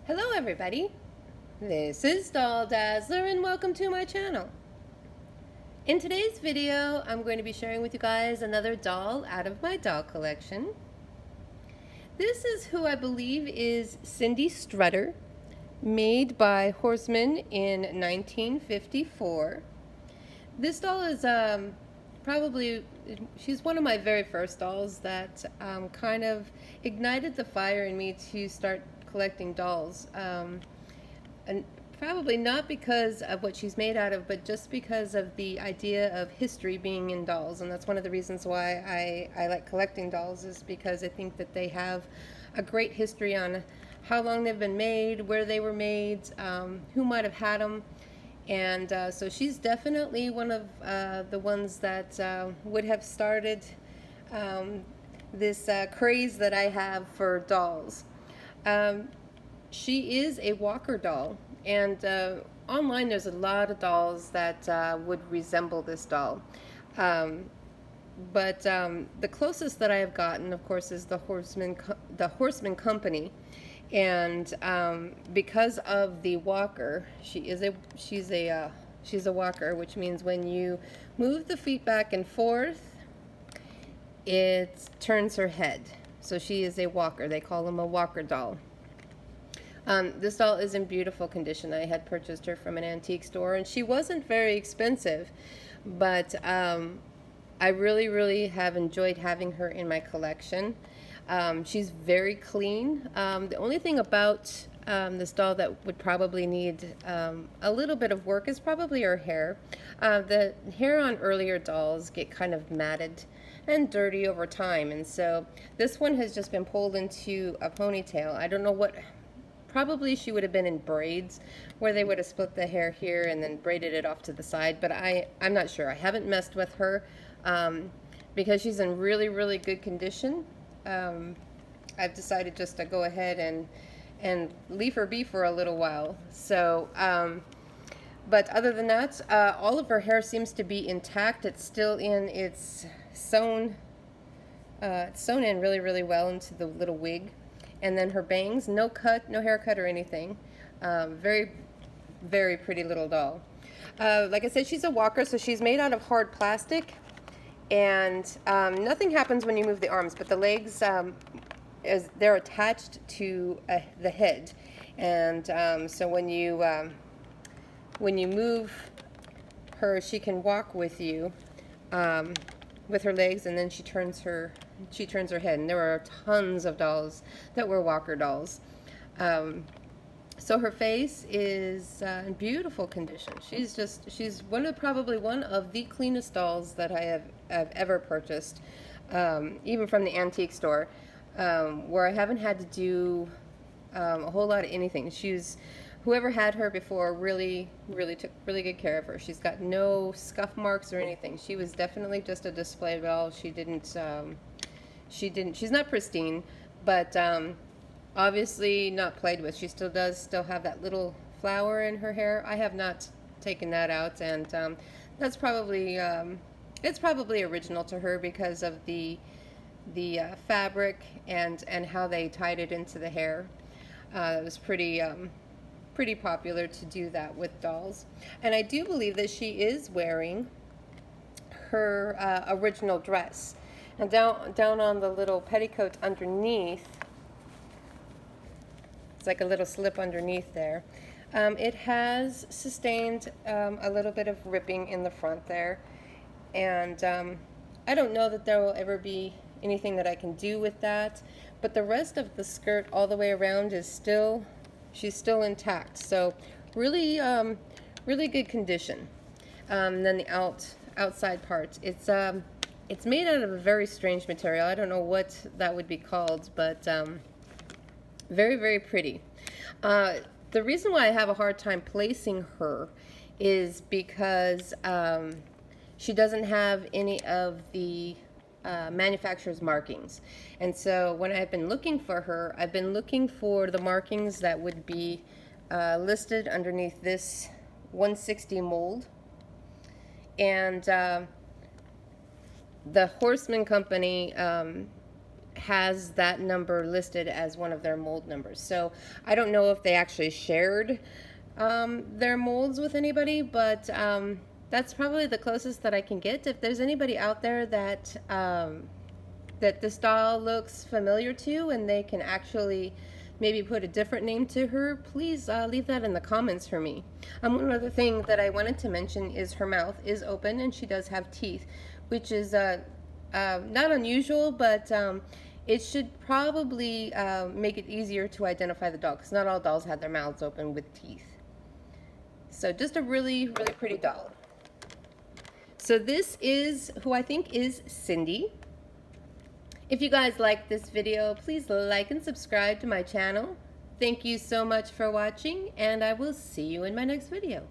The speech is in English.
Hello everybody, this is Doll Dazzler and welcome to my channel. In today's video, I'm going to be sharing with you guys another doll out of my doll collection. This is who I believe is Cindy Strutter, made by Horsman in 1954. This doll is she's one of my very first dolls that kind of ignited the fire in me to start collecting dolls. And probably not because of what she's made out of, but just because of the idea of history being in dolls. And that's one of the reasons why I like collecting dolls, is because I think that they have a great history on how long they've been made, where they were made, who might have had them. And so she's definitely one of the ones that would have started this craze that I have for dolls. She is a walker doll, and online there's a lot of dolls that would resemble this doll. But the closest that I have gotten, of course, is the Horsman Company. And because of the walker, she's a walker, which means when you move the feet back and forth, it turns her head. So she is a walker. They call them a walker doll. This doll is in beautiful condition. I had purchased her from an antique store, and she wasn't very expensive, but I really have enjoyed having her in my collection. She's very clean. The only thing about this doll that would probably need a little bit of work is probably her hair. The hair on earlier dolls get kind of matted and dirty over time, and so this one has just been pulled into a ponytail. I don't know what. Probably she would have been in braids, where they would have split the hair here and then braided it off to the side, but I'm not sure. I haven't messed with her because she's in really good condition. I've decided just to go ahead and leave her be for a little while. So, but other than that, all of her hair seems to be intact. It's still in its sewn in really well into the little wig. And then her bangs, no cut, no haircut or anything. Very pretty little doll. Like I said, she's a walker, so she's made out of hard plastic. And nothing happens when you move the arms, but the legs, they're attached to the head. And so when you move her, she can walk with you with her legs, and then she turns her head. And there are tons of dolls that were walker dolls. So her face is in beautiful condition. She's probably one of the cleanest dolls that I have ever purchased, even from the antique store, where I haven't had to do a whole lot of anything. Whoever had her before really took really good care of her. She's got no scuff marks or anything. She was definitely just a display doll. She's not pristine, but obviously not played with. She still have that little flower in her hair. I have not taken that out, and that's probably it's probably original to her because of the fabric and how they tied it into the hair. It was pretty popular to do that with dolls. And I do believe that she is wearing her original dress. And down on the little petticoat underneath, it's like a little slip underneath there. It has sustained a little bit of ripping in the front there. And I don't know that there will ever be anything that I can do with that. But the rest of the skirt all the way around she's still intact. So really good condition. Then the outside part, it's made out of a very strange material. I don't know what that would be called, but very pretty. The reason why I have a hard time placing her is because she doesn't have any of the manufacturer's markings. And so when I've been looking for her, I've been looking for the markings that would be listed underneath this 160 mold. And the Horsman Company has that number listed as one of their mold numbers. So I don't know if they actually shared their molds with anybody, but that's probably the closest that I can get. If there's anybody out there that that this doll looks familiar to and they can actually maybe put a different name to her, please leave that in the comments for me. One other thing that I wanted to mention is her mouth is open and she does have teeth, which is not unusual, but it should probably make it easier to identify the doll, because not all dolls have their mouths open with teeth. So just a really, really pretty doll. So this is who I think is Cindy. If you guys like this video, please like and subscribe to my channel. Thank you so much for watching, and I will see you in my next video.